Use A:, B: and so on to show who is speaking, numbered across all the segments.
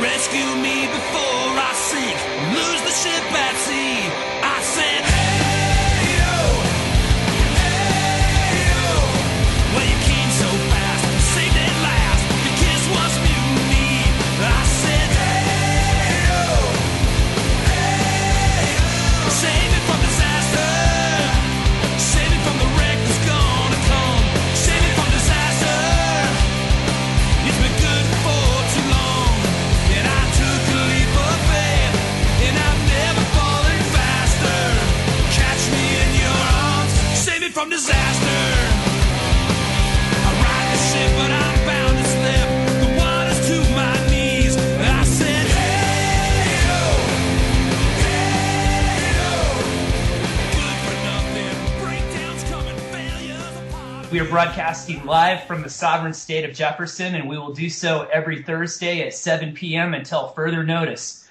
A: Rescue me before I sink, lose the ship at sea. I said, hey yo, well you came so fast, saved at last, your kiss was mutiny. I said, hey yo, save me from disaster, save me from the wreck that's gonna come, save me from disaster. It's been good for too long, and I took a leap of faith, and I've never fallen faster. Catch me in your arms, save me from disaster. I ride the ship, but I'm bound to slip. The water's to my knees. I said, hey yo, good for nothing. Breakdowns coming, failures apart.
B: We are broadcasting live from the sovereign state of Jefferson, and we will do so every Thursday at 7 p.m. until further notice.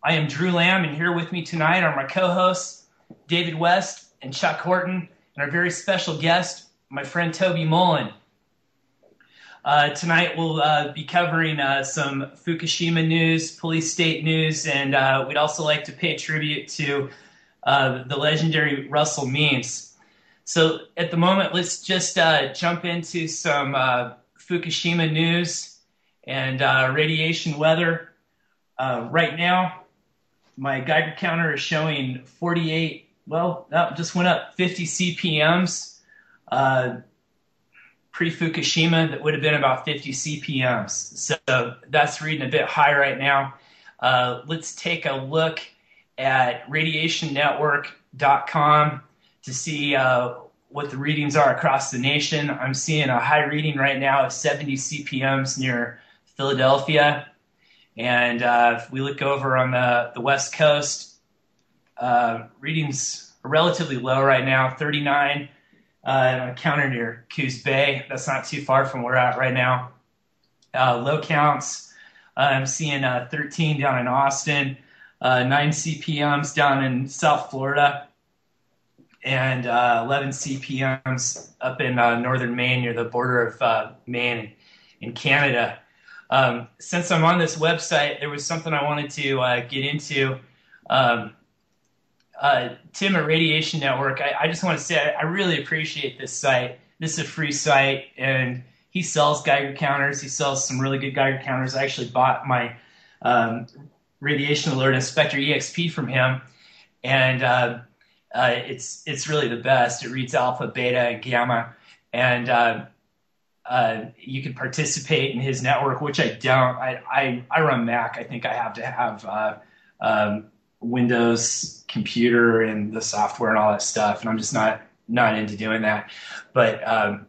B: I am Drew Lamb, and here with me tonight are my co-hosts, David West and Chuck Horton, and our very special guest, my friend Tobey Mullen. Tonight we'll be covering some Fukushima news, police state news, and we'd also like to pay tribute to the legendary Russell Means. So at the moment, let's just jump into some Fukushima news and radiation weather. Right now, my Geiger counter is showing 48, well, that just went up 50 CPMs. Pre-Fukushima, that would have been about 50 CPMs. So that's reading a bit high right now. Let's take a look at radiationnetwork.com to see what the readings are across the nation. I'm seeing a high reading right now of 70 CPMs near Philadelphia. And if we look over on the West Coast, readings are relatively low right now, 39 on a counter near Coos Bay. That's not too far from where we're at right now. Low counts, I'm seeing 13 down in Austin, 9 CPMs down in South Florida, and 11 CPMs up in northern Maine near the border of Maine and Canada. Since I'm on this website, there was something I wanted to get into. Tim at Radiation Network, I just want to say I really appreciate this site. This is a free site, and he sells Geiger counters. He sells some really good Geiger counters. I actually bought my Radiation Alert Inspector EXP from him, and it's really the best. It reads alpha, beta, and gamma, and you can participate in his network, which I don't. I run Mac. I think I have to have Windows computer and the software and all that stuff, and I'm just not into doing that. But I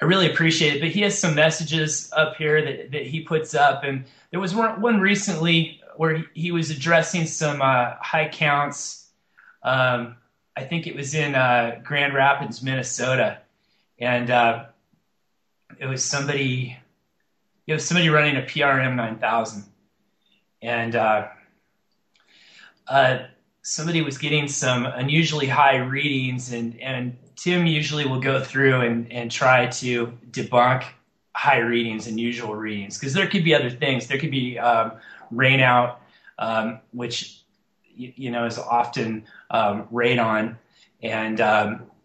B: really appreciate it. But he has some messages up here that he puts up, and there was one recently where he was addressing some high counts. I think it was in Grand Rapids, Minnesota, and it was somebody running a PRM 9000, and somebody was getting some unusually high readings, and Tim usually will go through and try to debunk high readings, unusual readings, because there could be other things. There could be rainout, which is often radon, and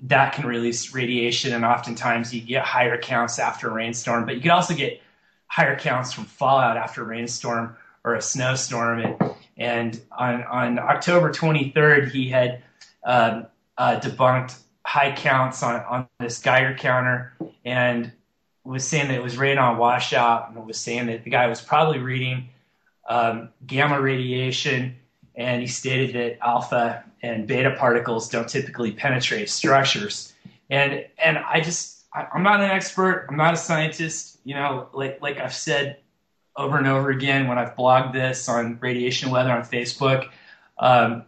B: that can release radiation, and oftentimes you get higher counts after a rainstorm, but you can also get higher counts from fallout after a rainstorm or a snowstorm. And on October 23rd, he had debunked high counts on this Geiger counter, and was saying that it was radon washout, and was saying that the guy was probably reading gamma radiation, and he stated that alpha and beta particles don't typically penetrate structures. And I'm not an expert. I'm not a scientist. Like I've said over and over again when I've blogged this on Radiation Weather on Facebook, I'm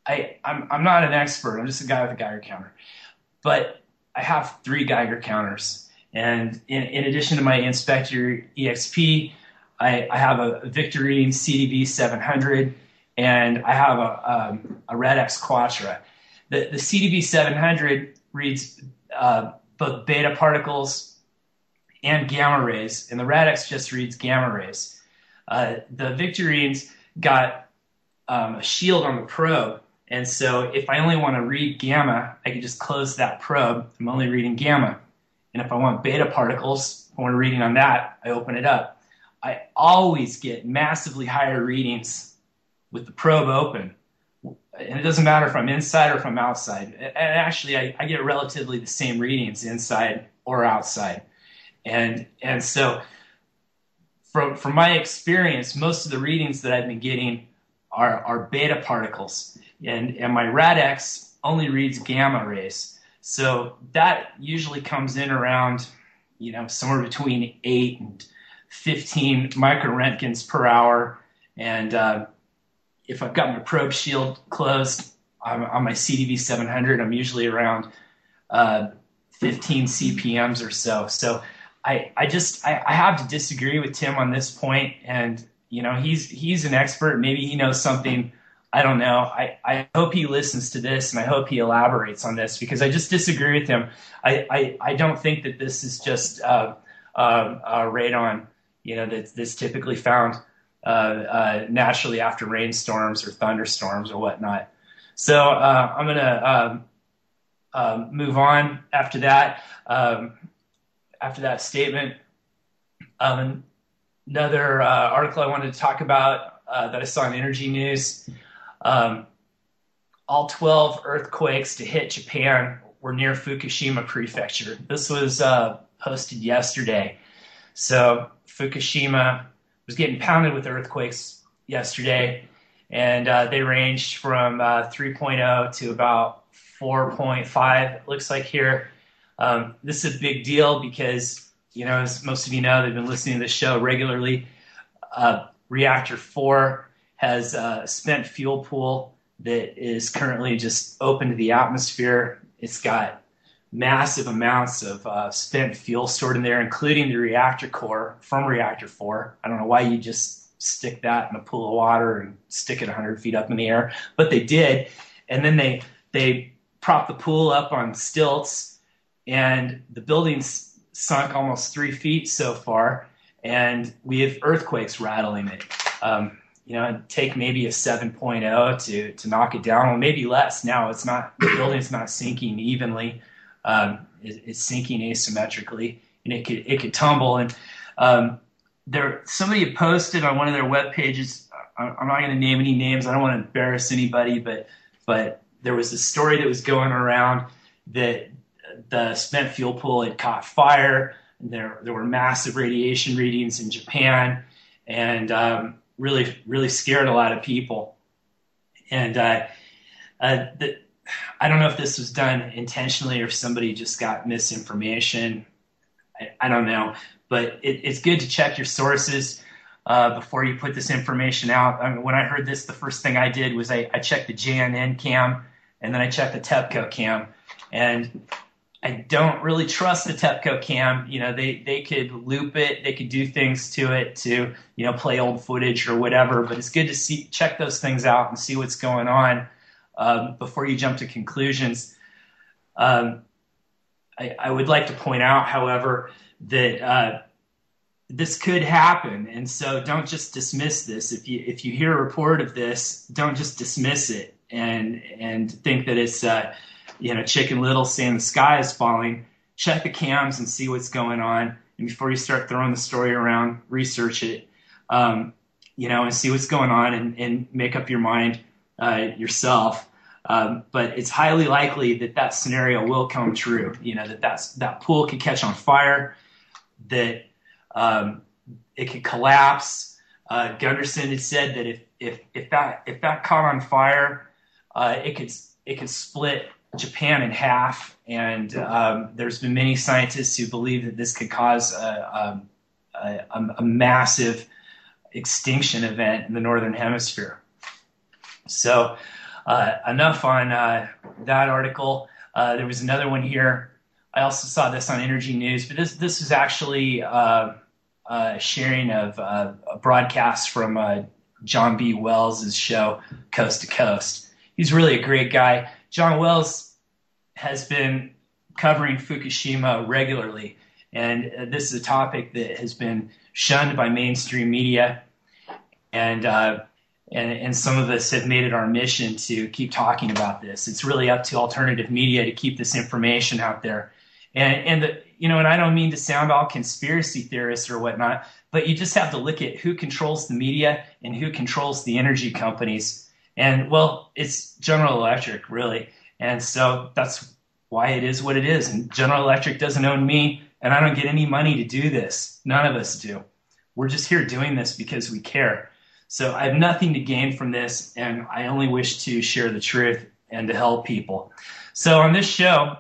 B: not an expert. I'm just a guy with a Geiger counter. But I have 3 Geiger counters. And in addition to my Inspector EXP, I have a Victor reading CDB 700, and I have a Radex Quattro. The CDB 700 reads both beta particles and gamma rays, and the Radex just reads gamma rays. The Victorines got a shield on the probe. And so if I only want to read gamma, I can just close that probe. I'm only reading gamma. And if I want beta particles, if I want a reading on that, I open it up. I always get massively higher readings with the probe open. And it doesn't matter if I'm inside or if I'm outside. And actually, I get relatively the same readings inside or outside. And so from my experience, most of the readings that I've been getting are beta particles. And my Rad-X only reads gamma rays. So that usually comes in around, somewhere between 8 and 15 microroentgens per hour. And if I've got my probe shield closed on my CDV 700, I'm usually around 15 CPMs or so. So I have to disagree with Tim on this point. And, he's an expert. Maybe he knows something. I don't know. I hope he listens to this, and I hope he elaborates on this, because I just disagree with him. I don't think that this is just radon, that's typically found naturally after rainstorms or thunderstorms or whatnot. So I'm going to move on after that. After that statement, another article I wanted to talk about that I saw in Energy News. All 12 earthquakes to hit Japan were near Fukushima Prefecture. This was posted yesterday. So Fukushima was getting pounded with earthquakes yesterday, and they ranged from 3.0 to about 4.5, it looks like here. This is a big deal because, as most of you know, they've been listening to this show regularly. Reactor 4 has a spent fuel pool that is currently just open to the atmosphere. It's got massive amounts of spent fuel stored in there, including the reactor core from Reactor 4. I don't know why you just stick that in a pool of water and stick it 100 feet up in the air, but they did. And then they propped the pool up on stilts, and the building's sunk almost 3 feet so far, and we have earthquakes rattling it. It'd take maybe a 7.0 to knock it down, or maybe less. Now it's not, the building's not sinking evenly. It's sinking asymmetrically, and it could tumble. And somebody had posted on one of their web pages. I'm not going to name any names. I don't want to embarrass anybody, but there was a story that was going around that the spent fuel pool had caught fire. And there were massive radiation readings in Japan, and really, really scared a lot of people. And I don't know if this was done intentionally or if somebody just got misinformation. I don't know. But it's good to check your sources before you put this information out. I mean, when I heard this, the first thing I did was I checked the JNN cam, and then I checked the TEPCO cam. And I don't really trust the TEPCO cam. They could loop it, they could do things to it to, play old footage or whatever. But it's good to check those things out and see what's going on before you jump to conclusions. I would like to point out, however, that this could happen, and so don't just dismiss this. If you hear a report of this, don't just dismiss it and think that it's Chicken Little saying the sky is falling. Check the cams and see what's going on. And before you start throwing the story around, research it, and see what's going on and make up your mind yourself. But it's highly likely that scenario will come true. That pool could catch on fire, that it could collapse. Gunderson had said that if that caught on fire, it could split Japan in half, and there's been many scientists who believe that this could cause a massive extinction event in the northern hemisphere. So enough on that article. There was another one here. I also saw this on Energy News, but this is actually sharing of a broadcast from John B. Wells' show, Coast to Coast. He's really a great guy. John Wells has been covering Fukushima regularly, and this is a topic that has been shunned by mainstream media. and some of us have made it our mission to keep talking about this. It's really up to alternative media to keep this information out there. And I don't mean to sound all conspiracy theorists or whatnot, but you just have to look at who controls the media and who controls the energy companies. And, well, it's General Electric, really. And so that's why it is what it is. And General Electric doesn't own me, and I don't get any money to do this. None of us do. We're just here doing this because we care. So I have nothing to gain from this, and I only wish to share the truth and to help people. So on this show,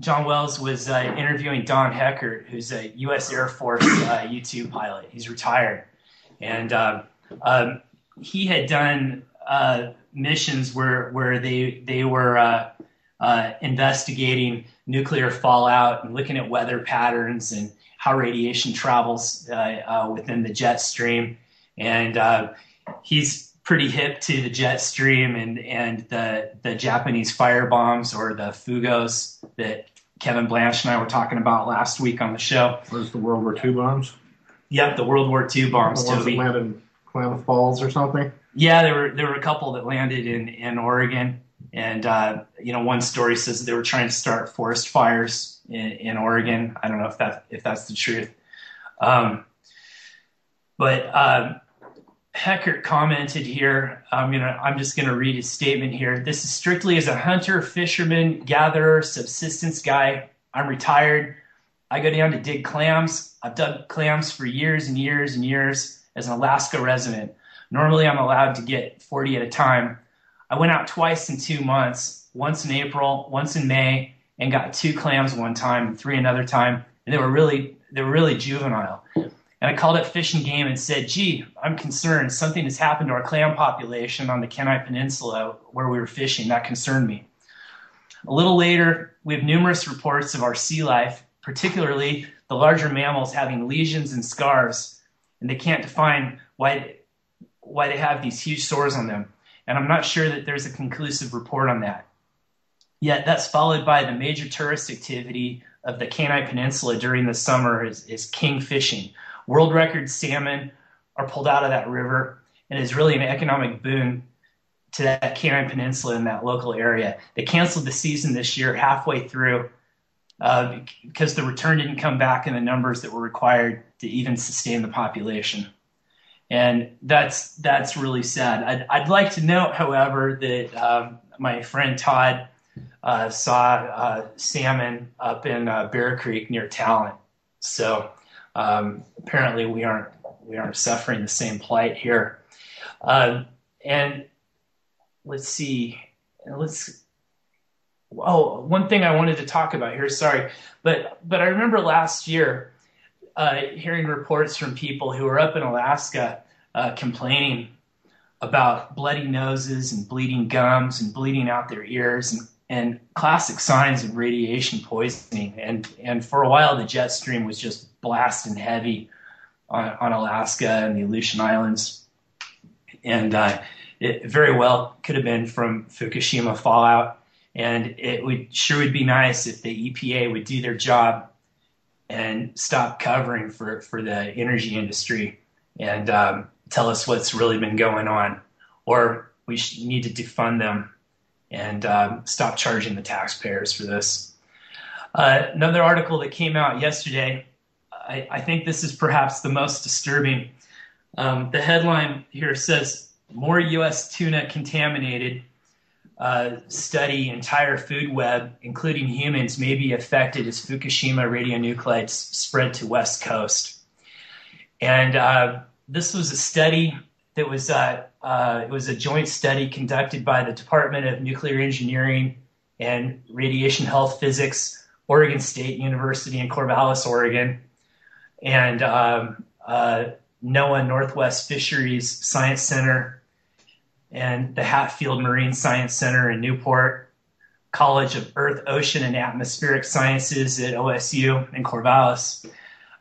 B: John Wells was interviewing Don Heckert, who's a U.S. Air Force U-2 pilot. He's retired. And he had done missions where they were investigating nuclear fallout and looking at weather patterns and how radiation travels within the jet stream. And he's pretty hip to the jet stream and the Japanese fire bombs, or the Fugos, that Kevin Blanche and I were talking about last week on the show.
C: Was the World War II bombs?
B: Yep, the World War II bombs.
C: The ones that landed in Klamath Falls or something?
B: Yeah, there were a couple that landed in Oregon. And, one story says that they were trying to start forest fires in Oregon. I don't know if that's the truth. But Heckert commented here, I'm just going to read his statement here. This is strictly as a hunter, fisherman, gatherer, subsistence guy. I'm retired. I go down to dig clams. I've dug clams for years and years and years as an Alaska resident. Normally I'm allowed to get 40 at a time. I went out twice in 2 months, once in April, once in May, and got 2 clams one time and 3 another time. And they were really juvenile. And I called up Fish and Game and said, gee, I'm concerned. Something has happened to our clam population on the Kenai Peninsula where we were fishing. That concerned me. A little later, we have numerous reports of our sea life, particularly the larger mammals having lesions and scars, and they can't define why they have these huge sores on them. And I'm not sure that there's a conclusive report on that. Yet that's followed by the major tourist activity of the Kenai Peninsula during the summer is king fishing. World record salmon are pulled out of that river, and is really an economic boon to that Kenai Peninsula in that local area. They canceled the season this year halfway through because the return didn't come back in the numbers that were required to even sustain the population. And that's really sad. I'd like to note, however, that my friend Todd saw salmon up in Bear Creek near Talent. So apparently we aren't suffering the same plight here. And let's see. One thing I wanted to talk about here. Sorry, but I remember last year hearing reports from people who were up in Alaska complaining about bloody noses and bleeding gums and bleeding out their ears and classic signs of radiation poisoning. And for a while, the jet stream was just blasting heavy on Alaska and the Aleutian Islands. And it very well could have been from Fukushima fallout. And it would be nice if the EPA would do their job and stop covering for the energy industry and tell us what's really been going on. Or we need to defund them and stop charging the taxpayers for this. Another article that came out yesterday, I think this is perhaps the most disturbing. The headline here says, more U.S. tuna contaminated. Study entire food web, including humans, may be affected as Fukushima radionuclides spread to West Coast. And this was a study that was it was a joint study conducted by the Department of Nuclear Engineering and Radiation Health Physics, Oregon State University in Corvallis, Oregon, and NOAA Northwest Fisheries Science Center, and the Hatfield Marine Science Center in Newport, College of Earth, Ocean, and Atmospheric Sciences at OSU in Corvallis.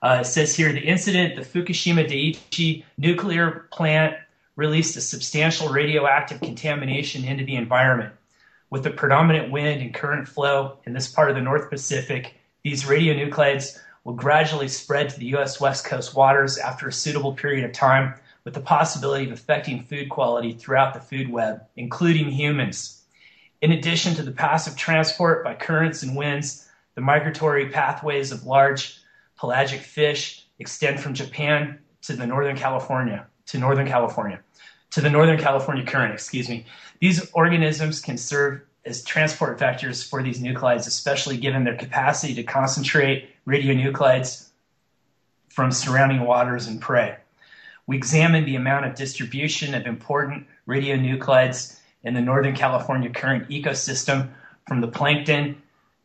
B: It says here, the incident at the Fukushima Daiichi nuclear plant released a substantial radioactive contamination into the environment. With the predominant wind and current flow in this part of the North Pacific, these radionuclides will gradually spread to the U.S. West Coast waters after a suitable period of time, with the possibility of affecting food quality throughout the food web, including humans. In addition to the passive transport by currents and winds, the migratory pathways of large pelagic fish extend from Japan to the Northern California current. These organisms can serve as transport vectors for these nuclides, especially given their capacity to concentrate radionuclides from surrounding waters and prey. We examined the amount of distribution of important radionuclides in the Northern California current ecosystem, from the plankton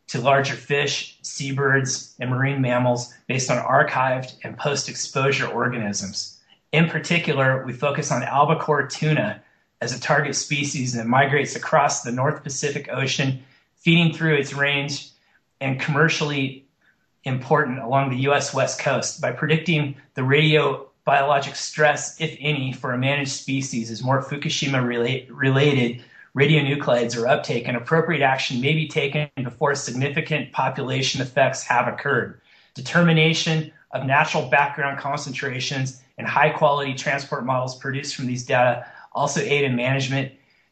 B: to larger fish, seabirds, and marine mammals, based on archived and post-exposure organisms. In particular, we focus on albacore tuna as a target species that migrates across the North Pacific Ocean, feeding through its range and commercially important along the U.S. West Coast. By predicting the radiobiologic stress, if any, for a managed species as more Fukushima-related radionuclides are uptaken, appropriate action may be taken before significant population effects have occurred. Determination of natural background concentrations and high-quality transport models produced from these data also aid in management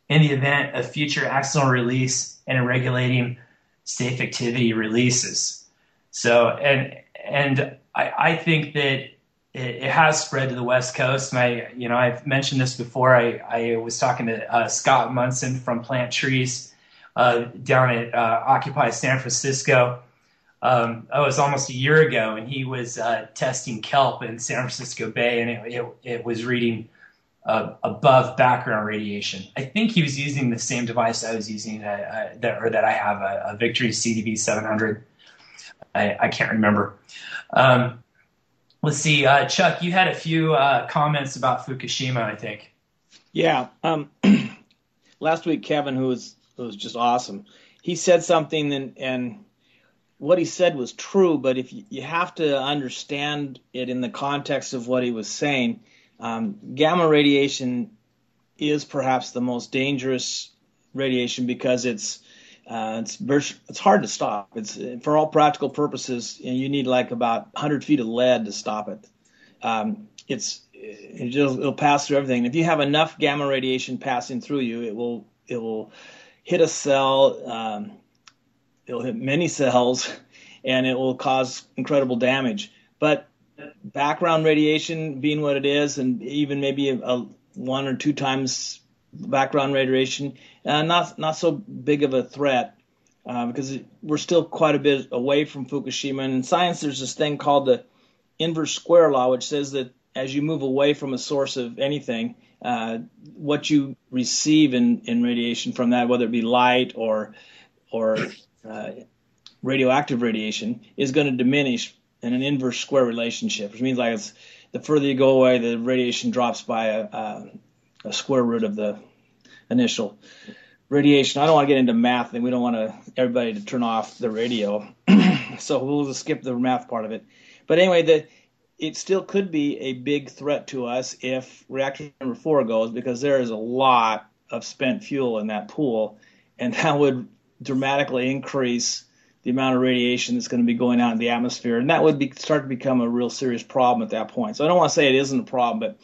B: in the event of future accidental release and in regulating safe activity releases. So, and I think that it has spread to the West Coast. And I've mentioned this before. I was talking to Scott Munson from Plant Trees down at Occupy San Francisco. It was almost a year ago, and he was testing kelp in San Francisco Bay, and it was reading above background radiation. I think he was using the same device I was using, that I have, a Victory CDV 700. I can't remember. Let's see, Chuck, you had a few comments about Fukushima, I think.
D: Yeah. Last week, Kevin, who was just awesome, he said something, and what he said was true, but if you have to understand it in the context of what he was saying, gamma radiation is perhaps the most dangerous radiation because it's hard to stop. It's, for all practical purposes, you need like about 100 feet of lead to stop it. It'll pass through everything. If you have enough gamma radiation passing through you, it will hit a cell. It'll hit many cells, and it will cause incredible damage. But background radiation being what it is, and even maybe a 1 or 2 times background radiation, not so big of a threat because we're still quite a bit away from Fukushima. And in science, there's this thing called the inverse square law, which says that as you move away from a source of anything, what you receive in radiation from that, whether it be light or radioactive radiation, is going to diminish in an inverse square relationship, which means like the further you go away, the radiation drops by a square root of the initial radiation. I don't want to get into math, and we don't want everybody to turn off the radio, so we'll just skip the math part of it. But anyway, it still could be a big threat to us if reactor number 4 goes, because there is a lot of spent fuel in that pool, and that would dramatically increase the amount of radiation that's going to be going out in the atmosphere, and that would start to become a real serious problem at that point. So I don't want to say it isn't a problem, but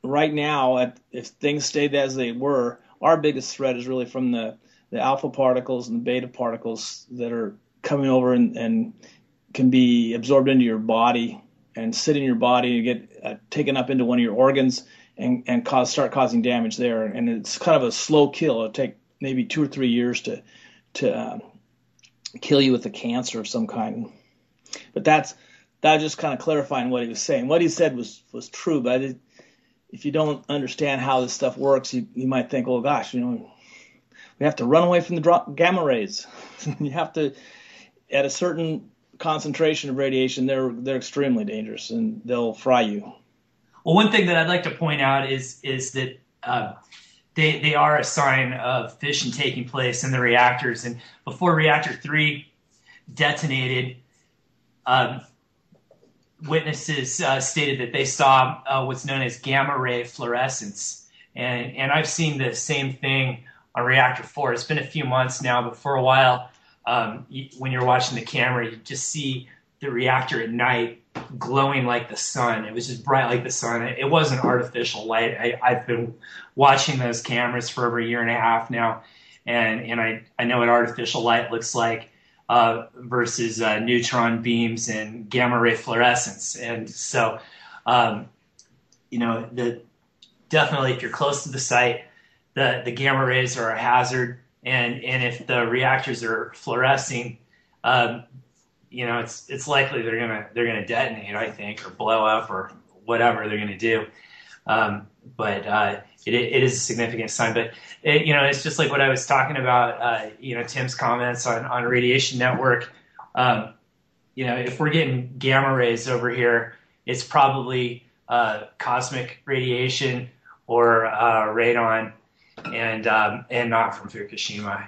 D: right now, if things stayed as they were, our biggest threat is really from the alpha particles and the beta particles that are coming over and can be absorbed into your body and sit in your body and get taken up into one of your organs and start causing damage there. And it's kind of a slow kill. It'll take maybe 2 or 3 years to kill you with a cancer of some kind. But that just kind of clarifying what he was saying. What he said was true, but if you don't understand how this stuff works, you might think, oh gosh, we have to run away from the gamma rays. You have to, at a certain concentration of radiation, they're extremely dangerous and they'll fry you.
B: Well, one thing that I'd like to point out is that they are a sign of fission taking place in the reactors. And before reactor 3 detonated, witnesses stated that they saw what's known as gamma ray fluorescence. And I've seen the same thing on reactor 4. It's been a few months now, but for a while, when you're watching the camera, you just see the reactor at night glowing like the sun. It was just bright like the sun. It wasn't artificial light. I've been watching those cameras for over a year and a half now, and I know what artificial light looks like versus neutron beams and gamma ray fluorescence. And so, definitely if you're close to the site, the gamma rays are a hazard, and if the reactors are fluorescing, it's likely they're gonna detonate, I think, or blow up or whatever they're gonna do. But it is a significant sign. But it's just like what I was talking about. Tim's comments on radiation network. If we're getting gamma rays over here, it's probably cosmic radiation or radon, and not from Fukushima.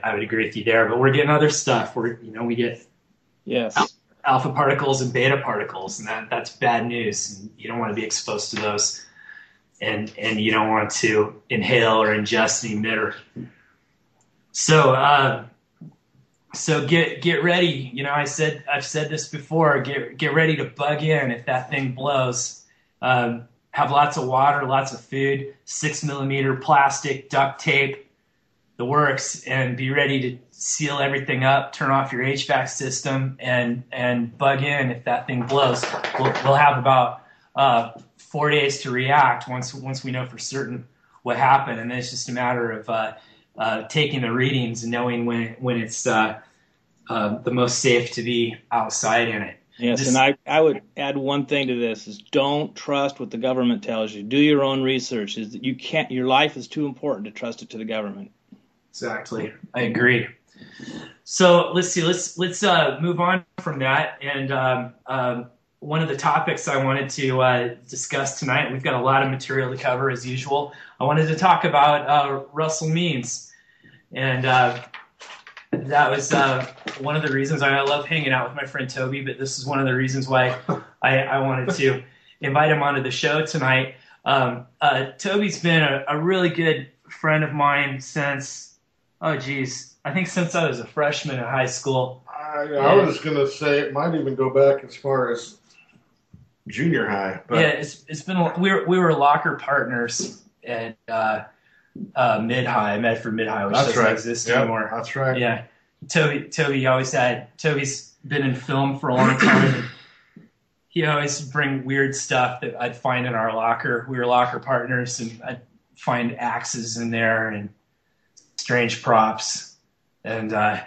B: I would agree with you there. But we're getting other stuff. We get alpha particles and beta particles, and that's bad news. And you don't want to be exposed to those, and you don't want to inhale or ingest the emitter. So get ready. I've said this before. Get ready to bug in if that thing blows. Have lots of water, lots of food, 6mm plastic, duct tape, the works, and be ready to seal everything up, turn off your HVAC system, and bug in if that thing blows. We'll have about 4 days to react once we know for certain what happened, and then it's just a matter of taking the readings and knowing when it's the most safe to be outside in it.
D: Yes, and I would add one thing to this: is don't trust what the government tells you. Do your own research. Is that you can't. Your life is too important to trust it to the government.
B: Exactly, I agree. So let's see. Let's move on from that. And one of the topics I wanted to discuss tonight. We've got a lot of material to cover as usual. I wanted to talk about Russell Means, and that was one of the reasons I love hanging out with my friend Tobey, but this is one of the reasons why I wanted to invite him onto the show tonight. Tobey's been a really good friend of mine since, I think since I was a freshman in high school.
C: I was going to say it might even go back as far as junior high. But.
B: Yeah, it's been, we were locker partners at mid-high, Medford Mid-High, which doesn't exist anymore.
C: That's right.
B: Yeah. Toby's been in film for a long time. And he always bring weird stuff that I'd find in our locker. We were locker partners, and I'd find axes in there and strange props. And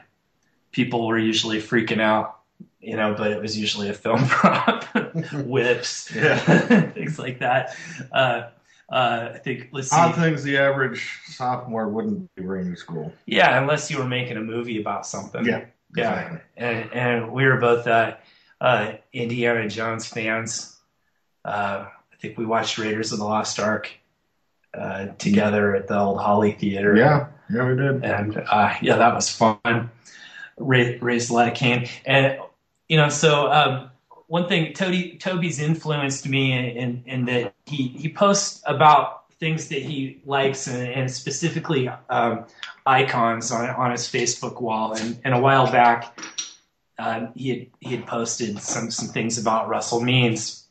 B: people were usually freaking out, but it was usually a film prop. Whips, things like that. I think, let's see.
C: Odd things the average sophomore wouldn't be bringing to school.
B: Yeah, unless you were making a movie about something.
C: Yeah.
B: Exactly. And we were both Indiana Jones fans. I think we watched Raiders of the Lost Ark together at the old Holly Theater.
C: Yeah, we did.
B: And that was fun. Raised a lot of cane. And, so one thing, Toby's influenced me in that he posts about things that he likes, and specifically icons on his Facebook wall. And a while back, he had posted some things about Russell Means,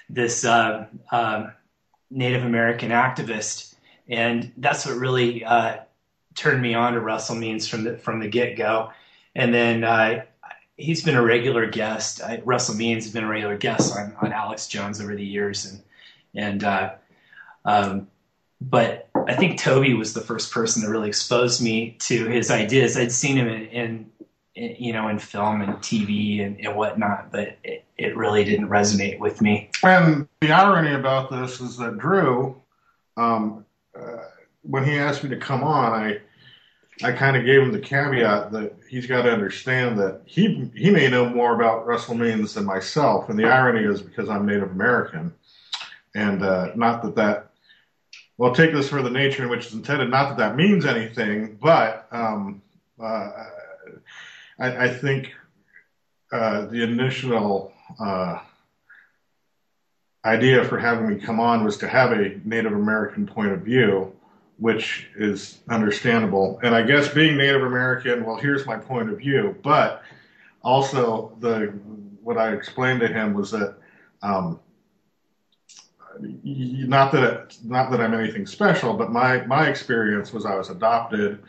B: this Native American activist, and that's what really turned me on to Russell Means from the get-go. And then he's been a regular guest. Russell Means has been a regular guest on Alex Jones over the years, but I think Tobey was the first person that really exposed me to his ideas. I'd seen him in film and TV and whatnot, but it really didn't resonate with me.
C: And the irony about this is that Drew, when he asked me to come on, I kind of gave him the caveat that he's got to understand that he may know more about Russell Means than myself. And the irony is because I'm Native American, and not that well, take this for the nature in which it's intended, not that means anything, but I think the initial idea for having me come on was to have a Native American point of view, which is understandable. And I guess being Native American, well, here's my point of view. But also, what I explained to him was that not that I'm anything special, but my experience was I was adopted.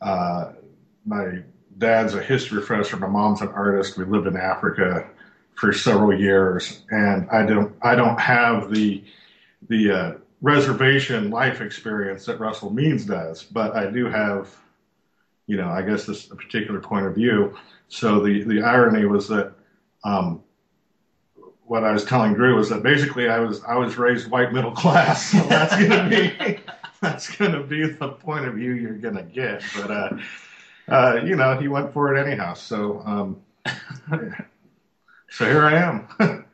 C: My dad's a history professor. My mom's an artist. We lived in Africa for several years, and I don't have the reservation life experience that Russell Means does, but I do have, I guess this a particular point of view. So the irony was that what I was telling Drew was that basically I was raised white middle class, so that's gonna be the point of view you're gonna get. But he went for it anyhow. So so here I am.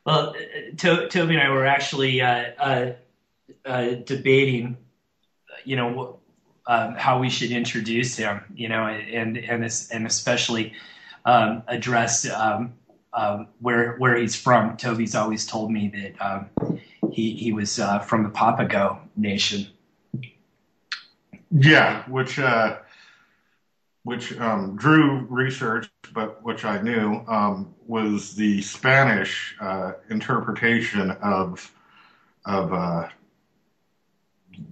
B: Well, Toby and I were actually debating, how we should introduce him, and especially address where he's from. Toby's always told me that he was from the Papago Nation.
C: Yeah, which Drew researched, but which I knew was the Spanish interpretation of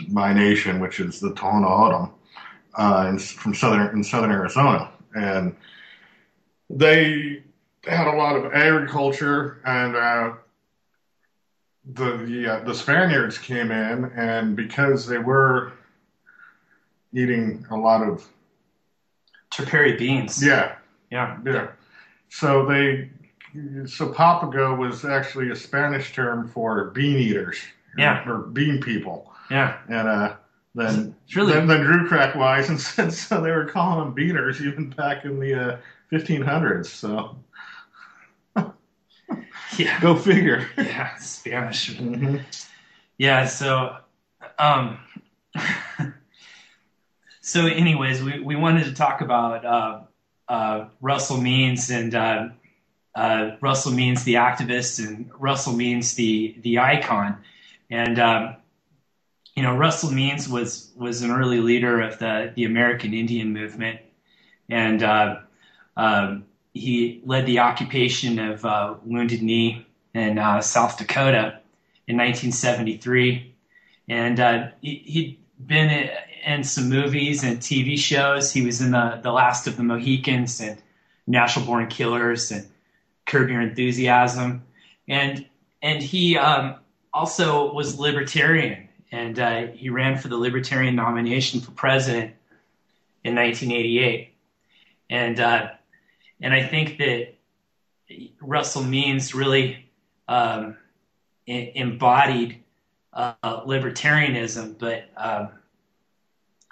C: my nation, which is the Tohono O'odham, in southern Arizona, and they had a lot of agriculture, and the Spaniards came in, and because they were eating a lot of
B: Terperi beans.
C: Yeah. So Papago was actually a Spanish term for bean eaters.
B: Yeah.
C: Or bean people.
B: Yeah.
C: And then
B: really...
C: then Drew cracked wise and said so they were calling them beaners even back in the 1500s. So
B: yeah.
C: Go figure.
B: Yeah, Spanish.
C: Mm-hmm.
B: Yeah. So So anyways, we wanted to talk about Russell Means and Russell Means the activist and Russell Means the icon. And Russell Means was an early leader of the American Indian movement, and he led the occupation of Wounded Knee in South Dakota in 1973. And he'd been in some movies and TV shows. He was in the Last of the Mohicans and Natural Born Killers and Curb Your Enthusiasm, and he also was libertarian, and he ran for the Libertarian nomination for president in 1988, and I think that Russell Means really embodied libertarianism, but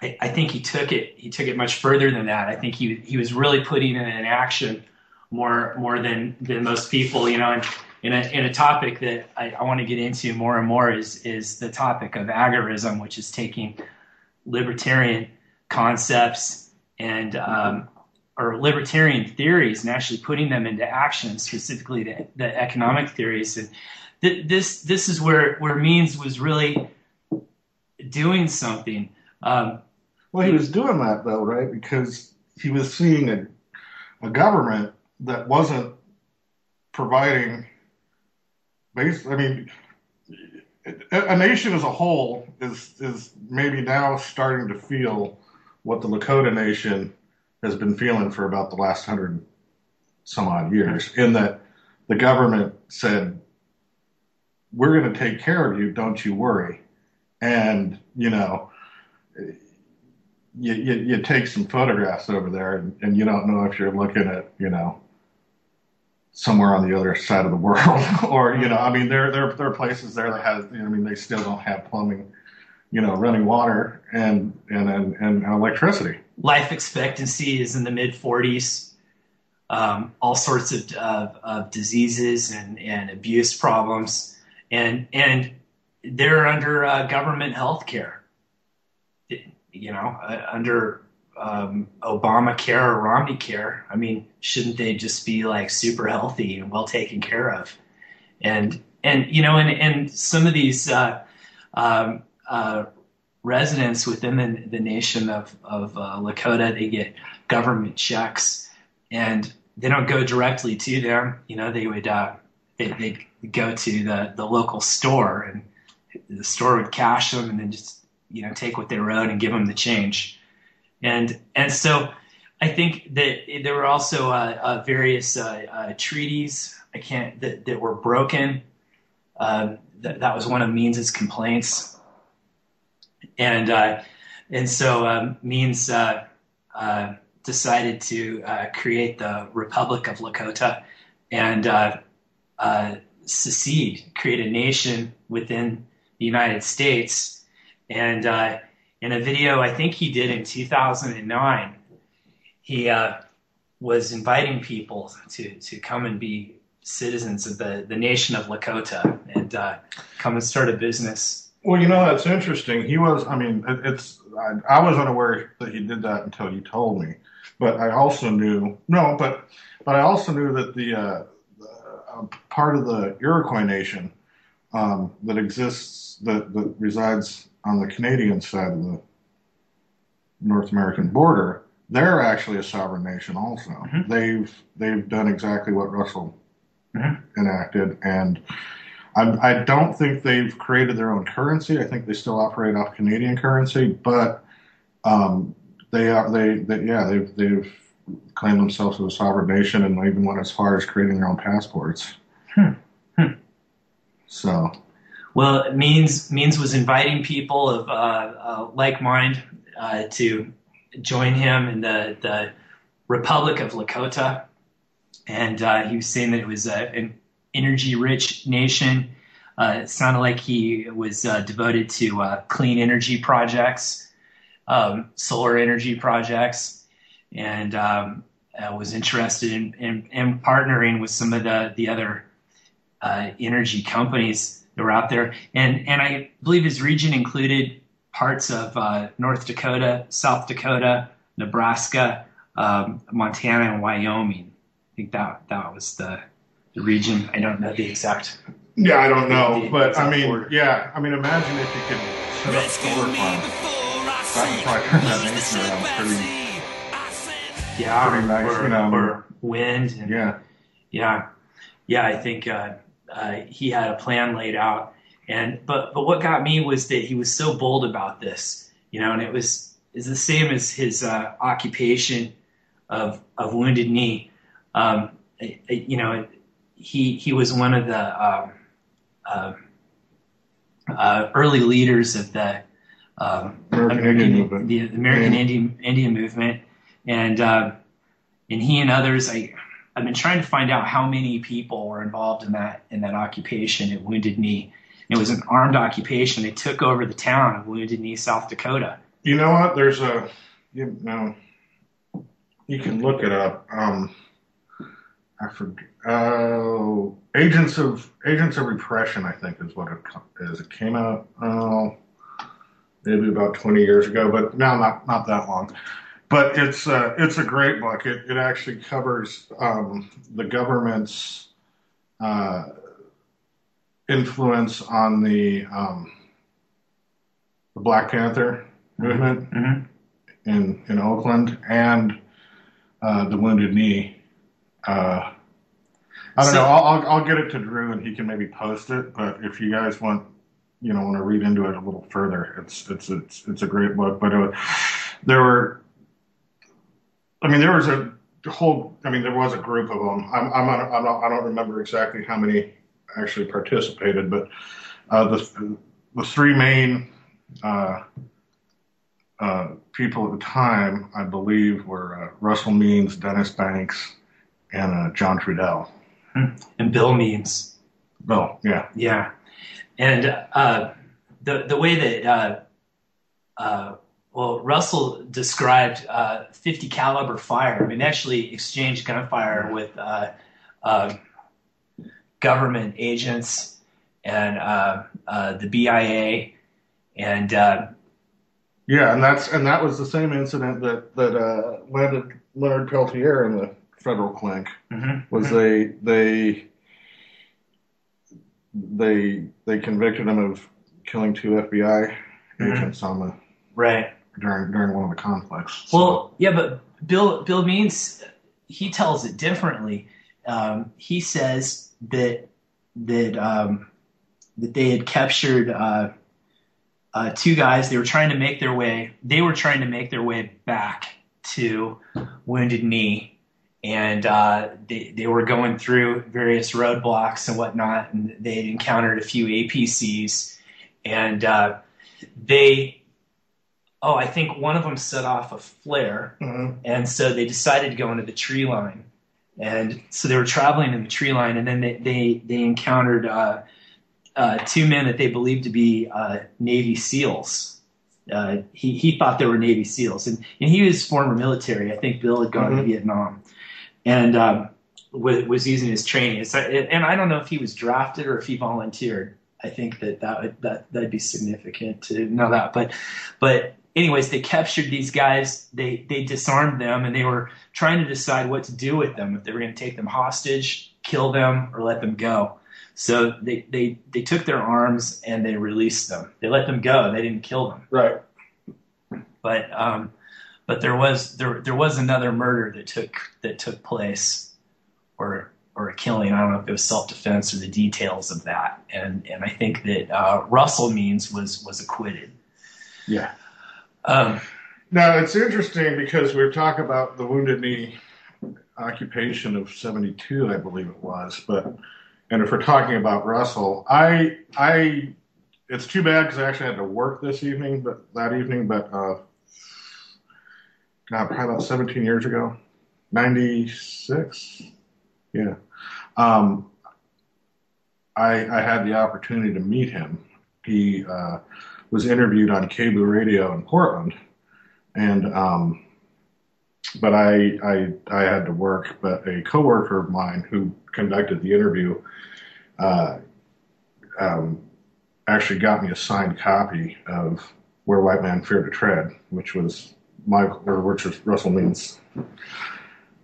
B: I think he took it much further than that. I think he was really putting it in action more than most people, and in a topic that I want to get into more and more is the topic of agorism, which is taking libertarian concepts and or libertarian theories and actually putting them into action, specifically the economic theories. And this is where Means was really doing something.
C: Well, he was doing that though, right? Because he was seeing a government that wasn't providing a nation as a whole is maybe now starting to feel what the Lakota Nation has been feeling for about the last 100 some odd years, in that the government said, we're going to take care of you, don't you worry. And, you take some photographs over there and you don't know if you're looking at, somewhere on the other side of the world or, there are places there that have, they still don't have plumbing, running water and electricity.
B: Life expectancy is in the mid 40s. All sorts of diseases and abuse problems, and they're under government health care. Under Obamacare or Romney care. I mean, shouldn't they just be like super healthy and well taken care of? And some of these residents within the nation of Lakota, they get government checks, and they don't go directly to them. They would they go to the local store, and the store would cash them, and then just take what they wrote and give them the change. And so I think that there were also various treaties that were broken. That was one of Means's complaints, and so Means decided to create the Republic of Lakota and secede, create a nation within the United States. And in a video I think he did in 2009, he was inviting people to come and be citizens of the nation of Lakota and come and start a business.
C: Well, that's interesting. He was, I was unaware that he did that until you told me. But I also knew, but I also knew that the part of the Iroquois Nation that exists, that resides on the Canadian side of the North American border, they're actually a sovereign nation also. Mm-hmm. They've done exactly what Russell enacted, and I don't think they've created their own currency. I think they still operate off Canadian currency, but they've claimed themselves as a sovereign nation, and even went as far as creating their own passports. So,
B: well, Means was inviting people of like mind to join him in the Republic of Lakota, and he was saying that it was an energy-rich nation. It sounded like he was devoted to clean energy projects. Solar energy projects, and was interested in partnering with some of the other energy companies that were out there. And I believe his region included parts of North Dakota, South Dakota, Nebraska, Montana, and Wyoming. I think that was the region. I don't know the exact.
C: Yeah, I don't know, but border. Imagine if you could set up solar farms. That would probably turn that nation around pretty nice,
B: or wind. And, yeah. I think he had a plan laid out, but what got me was that he was so bold about this, and is the same as his occupation of Wounded Knee. He was one of the early leaders of the American Indian movement, and he and others. I've been trying to find out how many people were involved in that occupation at Wounded Knee. It was an armed occupation. They took over the town of Wounded Knee, South Dakota.
C: You know what? There's you can look it up. I forget. Agents of Repression, I think, is what it is. It came out maybe about 20 years ago, but now not that long. But it's a great book. It actually covers the government's influence on the Black Panther movement in Oakland and the Wounded Knee. I don't know. I'll get it to Drew and he can maybe post it. But if you guys want to read into it a little further, it's a great book. But there was a group of them. I don't remember exactly how many actually participated, but the three main people at the time, I believe, were Russell Means, Dennis Banks, and John Trudell.
B: And Bill Means.
C: Bill, yeah.
B: Yeah. And the way that Russell described 50 caliber fire. I mean, actually exchanged gunfire with government agents and the BIA, and and
C: that was the same incident that landed Leonard Peltier in the federal clink. Was they convicted him of killing 2 FBI agents on the during one of the conflicts.
B: So. Well, yeah, but Bill Means, he tells it differently. He says that they had captured two guys. They were trying to make their way back to Wounded Knee, and they were going through various roadblocks and whatnot, and they had encountered a few APCs, and I think one of them set off a flare, and so they decided to go into the tree line. And so they were traveling in the tree line, and then they encountered two men that they believed to be Navy SEALs. He thought they were Navy SEALs, and he was former military. I think Bill had gone to Vietnam, and was using his training. And I don't know if he was drafted or if he volunteered. I think that'd be significant to know that. But anyways, they captured these guys. They disarmed them, and they were trying to decide what to do with them, if they were going to take them hostage, kill them, or let them go. So they took their arms and they released them. They let them go. They didn't kill them.
C: Right.
B: But there was another murder that took place, or a killing. I don't know if it was self-defense or the details of that. And I think that Russell Means was acquitted.
C: Yeah. Now, it's interesting because we were talking about the Wounded Knee occupation of 72, I believe it was. And if we're talking about Russell, it's too bad because I actually had to work that evening, but probably about 17 years ago, 96. Yeah. I had the opportunity to meet him. He was interviewed on cable radio in Portland, and but I had to work. But a coworker of mine who conducted the interview actually got me a signed copy of Where White Men Fear to Tread, which was Russell Means'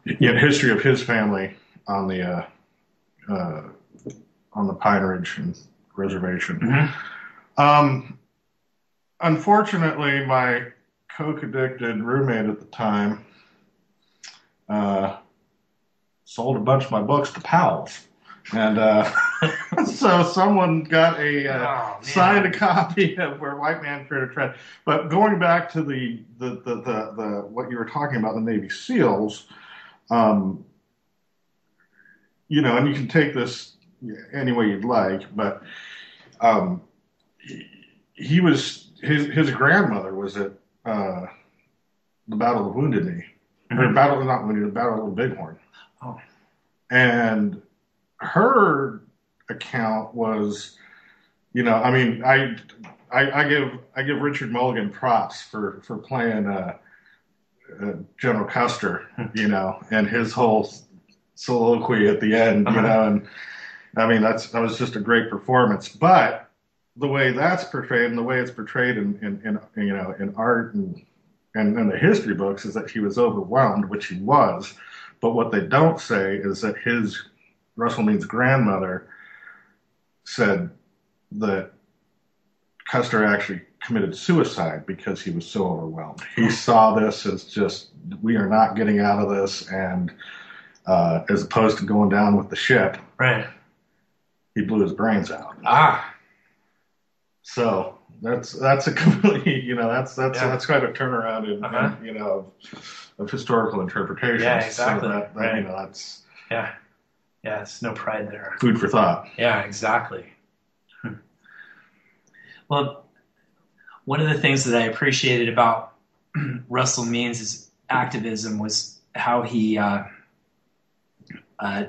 C: history of his family on the Pine Ridge Reservation. Mm-hmm. Unfortunately, my coke-addicted roommate at the time sold a bunch of my books to pals. And so someone got signed a copy of Where White Man Fear to Tread. But going back to the what you were talking about, the Navy SEALs, and you can take this any way you'd like, but his grandmother was at the Battle of Wounded Knee, or the Battle of Bighorn. Oh. And her account was, I give Richard Mulligan props for playing General Custer, and his whole soliloquy at the end, and that was just a great performance. But the way that's portrayed and the way it's portrayed in art and the history books is that he was overwhelmed, which he was. But what they don't say is that Russell Means' grandmother said that Custer actually committed suicide because he was so overwhelmed. He saw this as just, we are not getting out of this, and as opposed to going down with the ship, right? He blew his brains out. So that's a completely, that's quite a turnaround in of historical interpretations. Yeah,
B: exactly.
C: So
B: right.
C: That's
B: yeah, it's no pride there.
C: Food for thought.
B: Yeah, exactly. Well, one of the things that I appreciated about Russell Means' activism was how he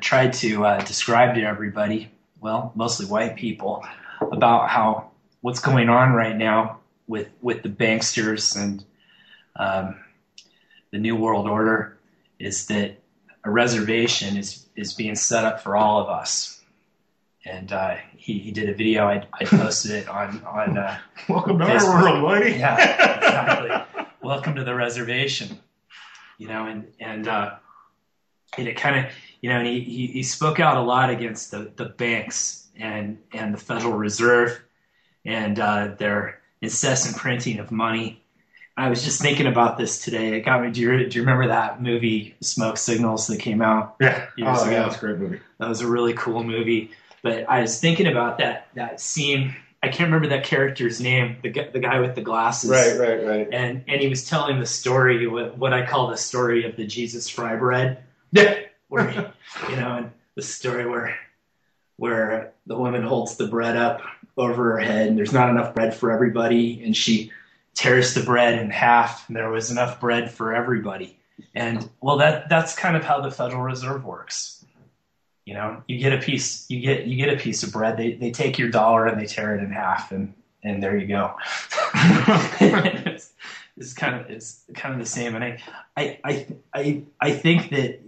B: tried to describe to everybody, well, mostly white people, about what's going on right now with the banksters and the New World Order is that a reservation is being set up for all of us. And he did a video. I posted it on
C: Welcome to
B: Facebook.
C: our world, buddy.
B: Yeah, exactly. Welcome to the reservation. And it kind of, and he spoke out a lot against the banks and the Federal Reserve and their incessant printing of money. I was just thinking about this today. It got me. Do you remember that movie Smoke Signals that came out years ago?
C: Yeah, that's a great movie.
B: That was a really cool movie. But I was thinking about that scene. I can't remember that character's name. The guy with the glasses.
C: Right.
B: And he was telling the story, what I call the story of the Jesus fry bread.
C: Yeah.
B: Where and the story where the woman holds the bread up over her head, and there's not enough bread for everybody, and she tears the bread in half, and there was enough bread for everybody. And well, that's kind of how the Federal Reserve works. You get a piece of bread. They take your dollar and they tear it in half, and there you go. it's kind of the same. And I think that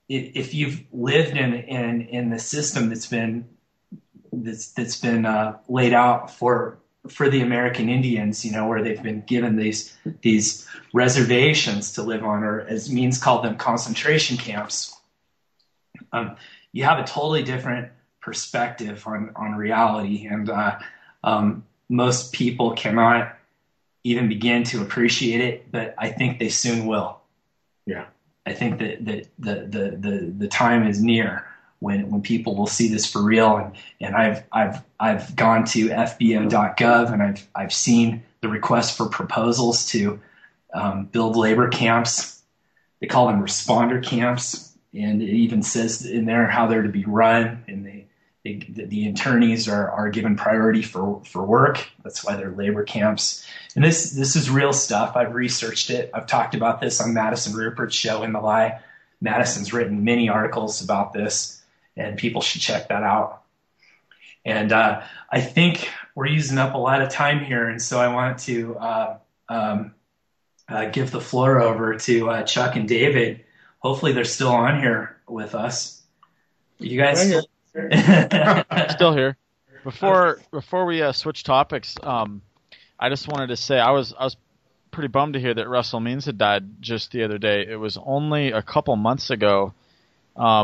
B: if you've lived in the system that's been laid out for the American Indians, where they've been given these reservations to live on, or as Means called them, concentration camps. You have a totally different perspective on reality, and most people cannot even begin to appreciate it, but I think they soon will.
C: Yeah.
B: I think that the time is near when people will see this for real. And I've gone to FBO.gov, and I've seen the request for proposals to build labor camps. They call them responder camps, and it even says in there how they're to be run, and the attorneys are given priority for work. That's why they're labor camps. And this is real stuff. I've researched it. I've talked about this on Madison Rupert's show, In the Lie. Madison's written many articles about this, and people should check that out. And I think we're using up a lot of time here, and so I want to give the floor over to Chuck and David. Hopefully they're still on here with us. You guys
E: still here? Before we switch topics, I just wanted to say I was pretty bummed to hear that Russell Means had died just the other day. It was only a couple months ago. I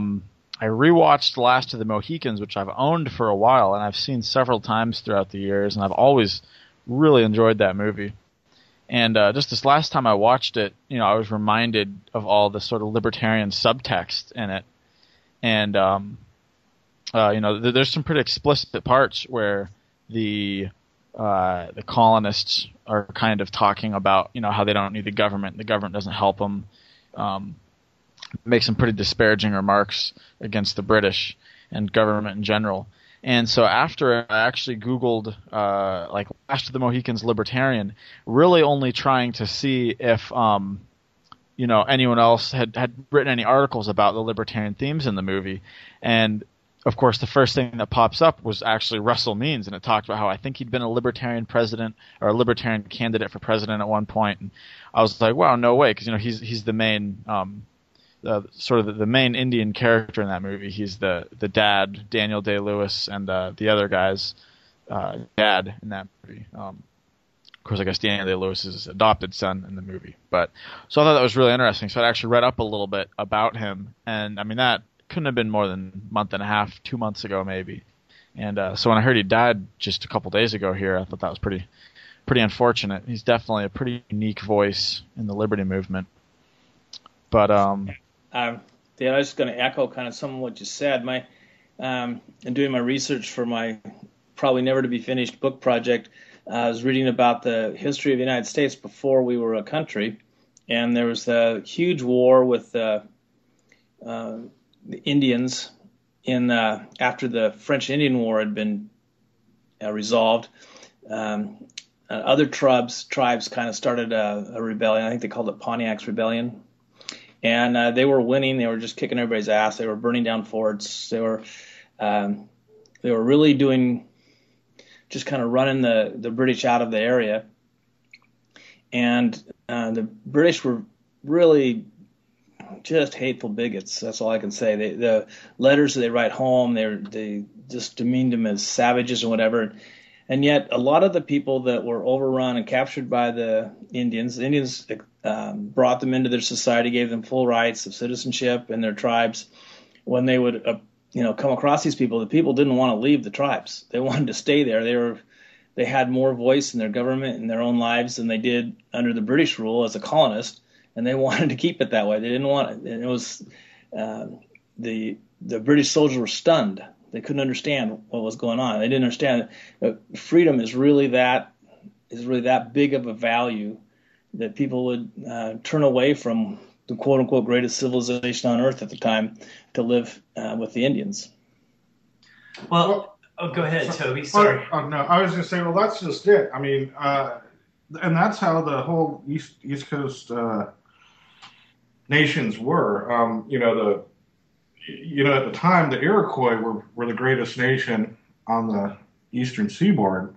E: rewatched Last of the Mohicans, which I've owned for a while, and I've seen several times throughout the years, and I've always really enjoyed that movie. And just this last time I watched it, I was reminded of all the sort of libertarian subtext in it. And, there's some pretty explicit parts where the colonists are kind of talking about, how they don't need the government doesn't help them. Make some pretty disparaging remarks against the British and government in general. And so after I actually Googled Last of the Mohicans libertarian, really only trying to see if anyone else had written any articles about the libertarian themes in the movie. And of course, the first thing that pops up was actually Russell Means, and it talked about how I think he'd been a libertarian president or a libertarian candidate for president at one point. And I was like, wow, no way, because he's the main the main Indian character in that movie. He's the dad, Daniel Day-Lewis, and the other guy's dad in that movie. Of course, I guess Daniel Day-Lewis is his adopted son in the movie. So I thought that was really interesting. So I actually read up a little bit about him, and I mean that couldn't have been more than a month and a half, 2 months ago maybe. And so when I heard he died just a couple days ago here, I thought that was pretty unfortunate. He's definitely a pretty unique voice in the liberty movement. But
D: Dan, I was just going to echo kind of some of what you said. In doing my research for my probably never to be finished book project, I was reading about the history of the United States before we were a country, and there was a huge war with the Indians after the French Indian War had been resolved. Other tribes kind of started a rebellion. I think they called it Pontiac's Rebellion. And they were winning. They were just kicking everybody's ass. They were burning down forts. They were really doing, just kind of running the British out of the area. And the British were really just hateful bigots. That's all I can say. The letters that they write home, they just demeaned them as savages and whatever. And yet, a lot of the people that were overrun and captured by the Indians brought them into their society, gave them full rights of citizenship in their tribes. When they would, come across these people, the people didn't want to leave the tribes. They wanted to stay there. They were they had more voice in their government and their own lives than they did under the British rule as a colonist, and they wanted to keep it that way. They didn't want it. And it was the British soldiers were stunned. They couldn't understand what was going on. They didn't understand that freedom is really that big of a value that people would turn away from the quote unquote greatest civilization on earth at the time to live with the Indians.
B: Well, go ahead, Toby. Sorry.
C: No, I was going to say, well, that's just it. I mean, and that's how the whole East Coast nations were. At the time, the Iroquois were the greatest nation on the eastern seaboard,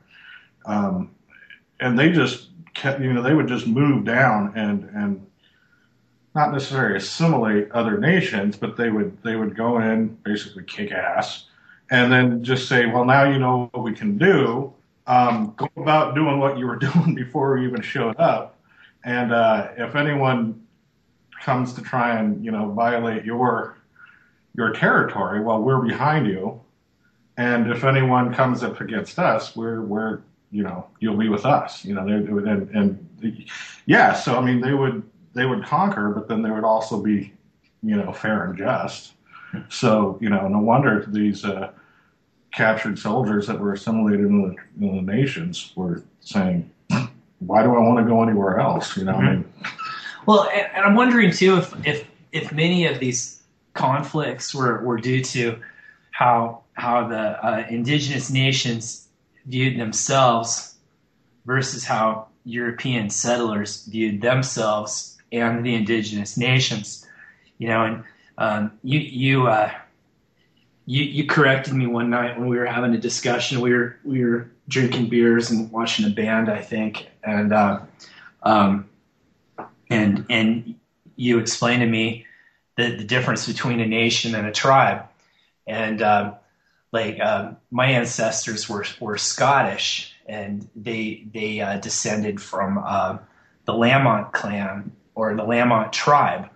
C: and they just kept, they would just move down and not necessarily assimilate other nations, but they would go in, basically kick ass, and then just say, well, now you know what we can do. Go about doing what you were doing before we even showed up, and if anyone comes to try and violate your territory, well, we're behind you, and if anyone comes up against us, we're you'll be with us. So I mean, they would conquer, but then they would also be fair and just. So no wonder these captured soldiers that were assimilated in the nations were saying, why do I want to go anywhere else? I mean,
B: well, and I'm wondering too if many of these conflicts were due to how the indigenous nations viewed themselves versus how European settlers viewed themselves and the indigenous nations. And you corrected me one night when we were having a discussion. We were drinking beers and watching a band, I think, and you explained to me the difference between a nation and a tribe. And my ancestors were Scottish, and they descended from the Lamont clan or the Lamont tribe,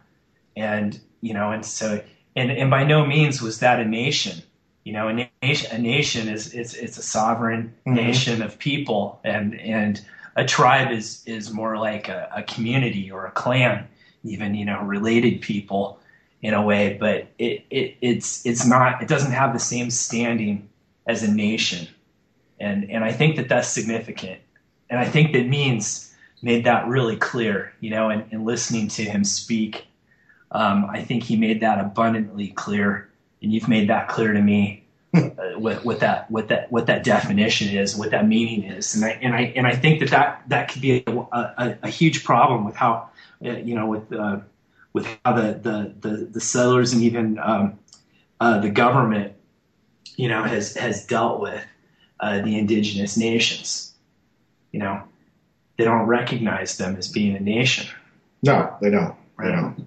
B: and by no means was that a nation. A nation is it's a sovereign nation of people, and a tribe is more like a community or a clan, even related people in a way, but it's not. It doesn't have the same standing as a nation, and I think that's significant, and I think that Means made that really clear. And listening to him speak, I think he made that abundantly clear, and you've made that clear to me. What that definition is, what that meaning is, and I think that could be a huge problem with how with how the settlers and even the government has dealt with the indigenous nations. They don't recognize them as being a nation.
C: No, they don't.
B: Right. They don't.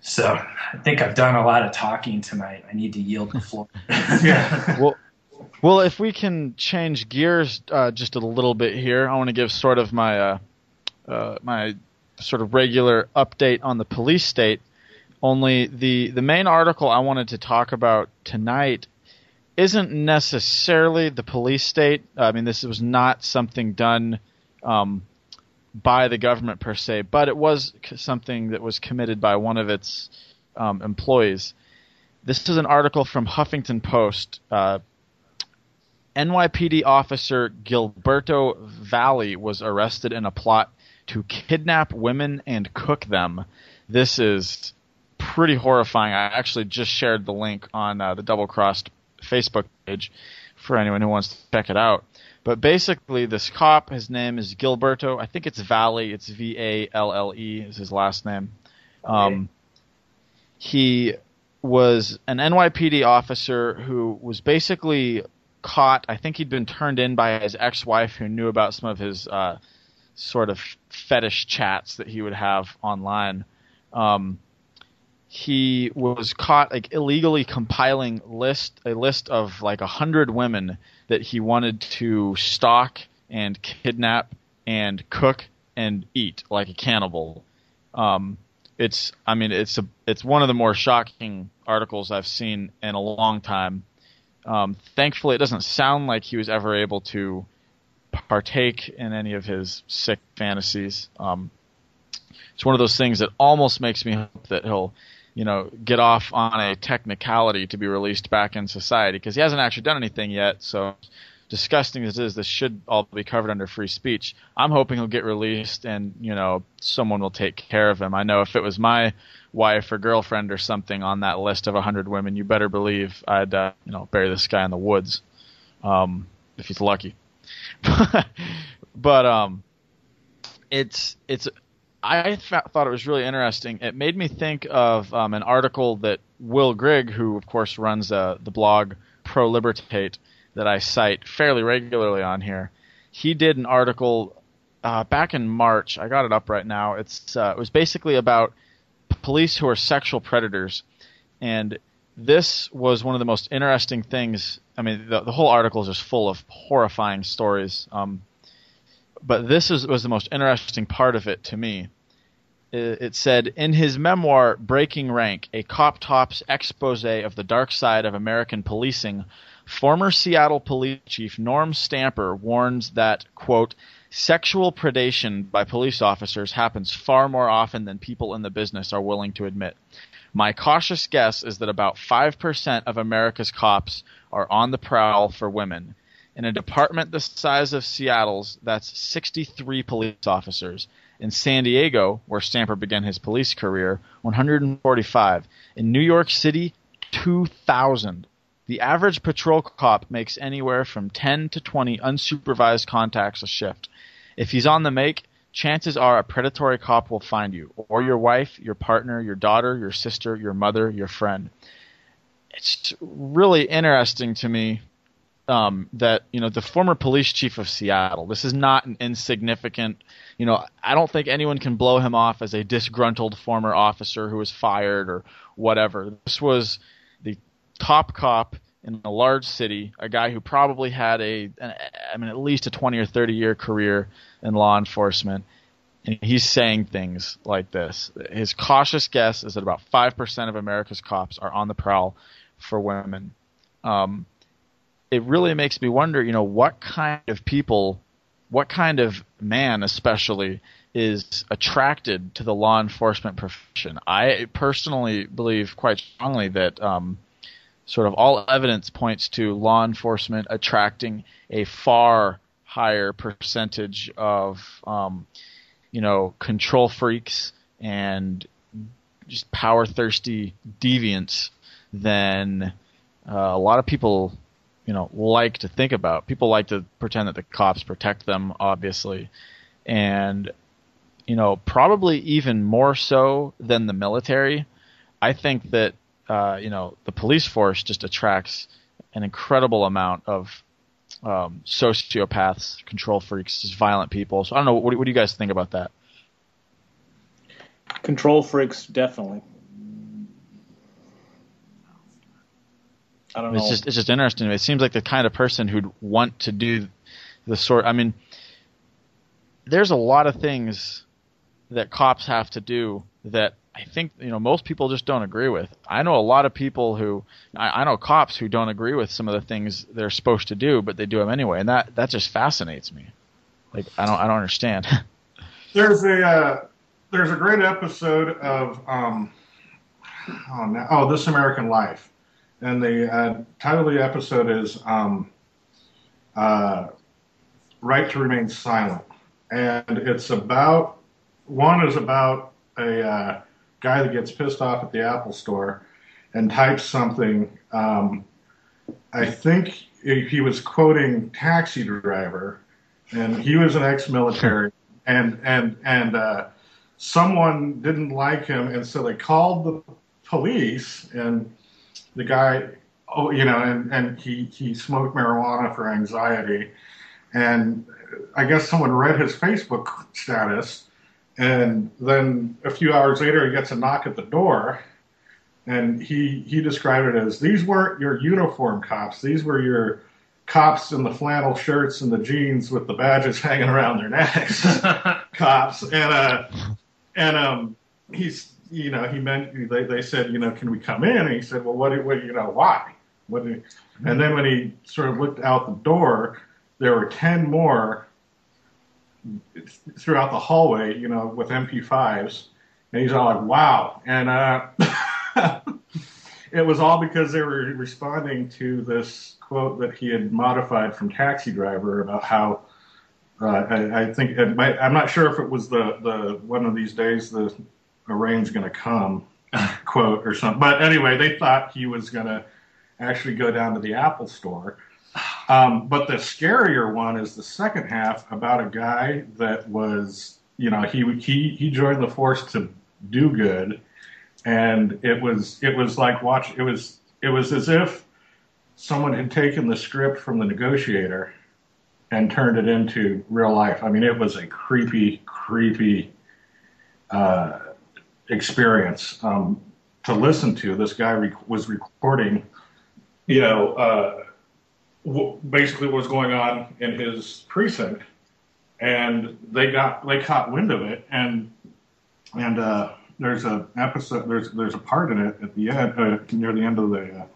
B: So I think I've done a lot of talking tonight. I need to yield the floor.
C: Yeah.
E: Well, if we can change gears just a little bit here, I want to give sort of my my sort of regular update on the police state. Only the main article I wanted to talk about tonight isn't necessarily the police state. I mean, this was not something done by the government per se, but it was something that was committed by one of its employees. This is an article from Huffington Post. NYPD officer Gilberto Valle was arrested in a plot to kidnap women and cook them. This is pretty horrifying. I actually just shared the link on the Double Crossed Facebook page for anyone who wants to check it out. But basically, this cop, his name is Gilberto. I think it's Valle. It's V-A-L-L-E is his last name. Okay. He was an NYPD officer who was basically caught. I think he'd been turned in by his ex-wife who knew about some of his sort of fetish chats that he would have online. He was caught illegally compiling a list of 100 women that he wanted to stalk and kidnap and cook and eat like a cannibal. It's one of the more shocking articles I've seen in a long time. Thankfully, it doesn't sound like he was ever able to partake in any of his sick fantasies. It's one of those things that almost makes me hope that he'll, get off on a technicality to be released back in society, because he hasn't actually done anything yet. So, disgusting as it is, this should all be covered under free speech. I'm hoping he'll get released and, someone will take care of him. I know if it was my wife or girlfriend or something on that list of 100 women, you better believe I'd, bury this guy in the woods, if he's lucky. But I thought it was really interesting. It made me think of an article that Will Grigg, who of course runs the blog Pro Libertate that I cite fairly regularly on here, he did an article back in March. I got it up right now. It was basically about police who are sexual predators, and this was one of the most interesting things. I mean, the whole article is just full of horrifying stories. But this was the most interesting part of it to me. It said, in his memoir, Breaking Rank, a cop top's expose of the dark side of American policing, former Seattle police chief Norm Stamper warns that, quote, sexual predation by police officers happens far more often than people in the business are willing to admit. My cautious guess is that about 5% of America's cops are on the prowl for women. In a department the size of Seattle's, that's 63 police officers. In San Diego, where Stamper began his police career, 145. In New York City, 2,000. The average patrol cop makes anywhere from 10 to 20 unsupervised contacts a shift. If he's on the make, chances are a predatory cop will find you, or your wife, your partner, your daughter, your sister, your mother, your friend. It's really interesting to me that, the former police chief of Seattle, this is not an insignificant, I don't think anyone can blow him off as a disgruntled former officer who was fired or whatever. This was the top cop in a large city, a guy who probably had at least a 20 or 30 year career in law enforcement. And he's saying things like this. His cautious guess is that about 5% of America's cops are on the prowl for women. It really makes me wonder, what kind of people, what kind of man especially, is attracted to the law enforcement profession. I personally believe quite strongly that sort of all evidence points to law enforcement attracting a far higher percentage of, control freaks and just power-thirsty deviants than a lot of people like to think about. People like to pretend that the cops protect them, obviously. And, probably even more so than the military. I think that, the police force just attracts an incredible amount of sociopaths, control freaks, just violent people. So I don't know, what do you guys think about that?
D: Control freaks, definitely. I don't know.
E: It's just interesting to me. It seems like the kind of person who'd want to do the sort. I mean, there's a lot of things that cops have to do that I think most people just don't agree with. I know a lot of people who I know cops who don't agree with some of the things they're supposed to do, but they do them anyway, and that just fascinates me. Like I don't understand.
C: There's a great episode of This American Life. And the title of the episode is Right to Remain Silent. And it's about a guy that gets pissed off at the Apple store and types something. I think he was quoting Taxi Driver, and he was an ex-military. And someone didn't like him, and so they called the police, and the guy, and he smoked marijuana for anxiety. And I guess someone read his Facebook status, and then a few hours later he gets a knock at the door, and he described it as, these weren't your uniform cops, these were your cops in the flannel shirts and the jeans with the badges hanging around their necks, cops. And he's, he meant, they said, can we come in? And he said, well, why? And then when he sort of looked out the door, there were 10 more throughout the hallway, you know, with MP5s. And he's all like, wow. And it was all because they were responding to this quote that he had modified from Taxi Driver about how, I think, I'm not sure if it was the one of these days, the rain's going to come quote or something. But anyway, they thought he was going to actually go down to the Apple store. But the scarier one is the second half about a guy that was, you know, he joined the force to do good, and it was like it was as if someone had taken the script from The Negotiator and turned it into real life. I mean, it was a creepy experience to listen to. This guy was recording, you know, basically what was going on in his precinct, and they caught wind of it, and there's a episode, there's a part in it at the end, near the end of the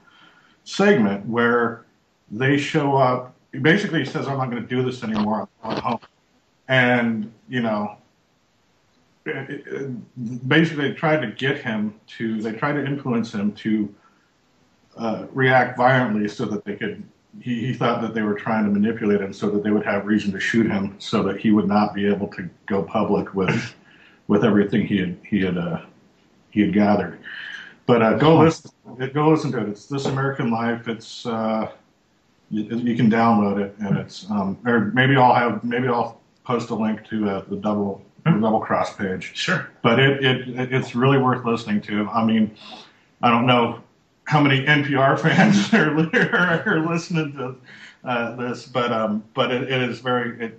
C: segment, where they show up. Basically, he says, "I'm not going to do this anymore. I'm home," and you know. Basically, they tried to influence him to react violently so that they could. He thought that they were trying to manipulate him so that they would have reason to shoot him, so that he would not be able to go public with everything he had gathered. But go listen to it. It's This American Life. It's you can download it, and it's or maybe I'll post a link to the Double Cross page.
B: Sure.
C: But it's really worth listening to. I mean, I don't know how many NPR fans are listening to this, but it is very.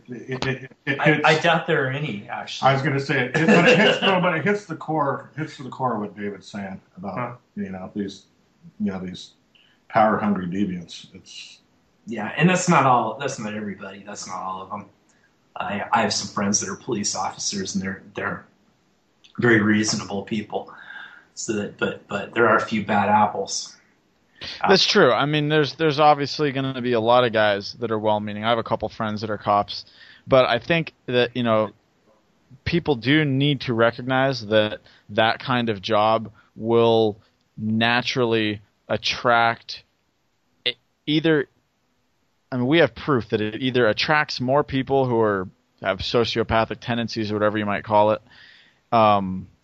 B: I doubt there are any, actually.
C: I was going to say it, but it hits the core. Hits to the core of what David's saying about these power hungry deviants. It's
B: and that's not all. That's not everybody. That's not all of them. I have some friends that are police officers, and they're very reasonable people. So that, but there are a few bad apples.
E: That's true. I mean, there's obviously going to be a lot of guys that are well-meaning. I have a couple friends that are cops, but I think that people do need to recognize that kind of job will naturally attract either. I mean, we have proof that it either attracts more people who have sociopathic tendencies or whatever you might call it,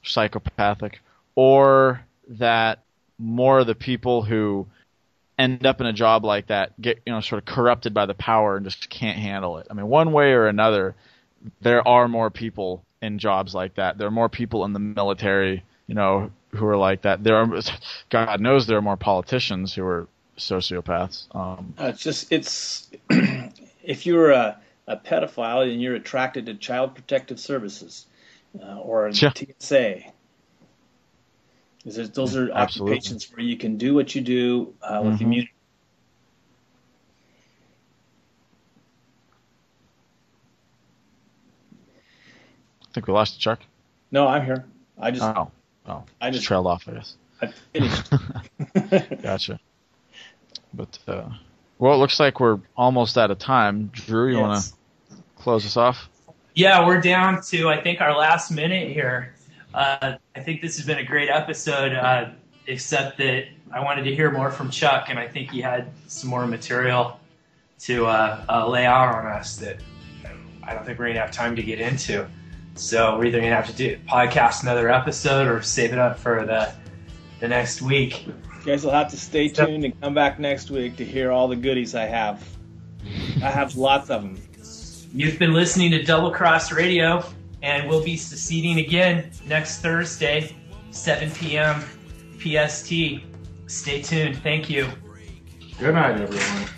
E: psychopathic, or that more of the people who end up in a job like that get sort of corrupted by the power and just can't handle it. I mean, one way or another, there are more people in jobs like that. There are more people in the military, who are like that. God knows there are more politicians who are sociopaths.
D: It's if you're a pedophile and you're attracted to Child Protective Services or TSA, those are occupations where you can do what you do with immunity.
E: I think we lost Chuck.
D: No, I'm here. I just
E: trailed off, I guess.
D: I finished.
E: Gotcha. But well, it looks like we're almost out of time. Drew, you want to close us off?
B: Yeah, we're down to, I think, our last minute here. I think this has been a great episode, except that I wanted to hear more from Chuck, and I think he had some more material to lay out on us that I don't think we're going to have time to get into. So we're either going to have to podcast another episode or save it up for the next week.
D: You guys will have to stay tuned and come back next week to hear all the goodies I have. I have lots of them.
B: You've been listening to Double Cross Radio, and we'll be seceding again next Thursday, 7 p.m. PST. Stay tuned. Thank you.
C: Good night, everyone.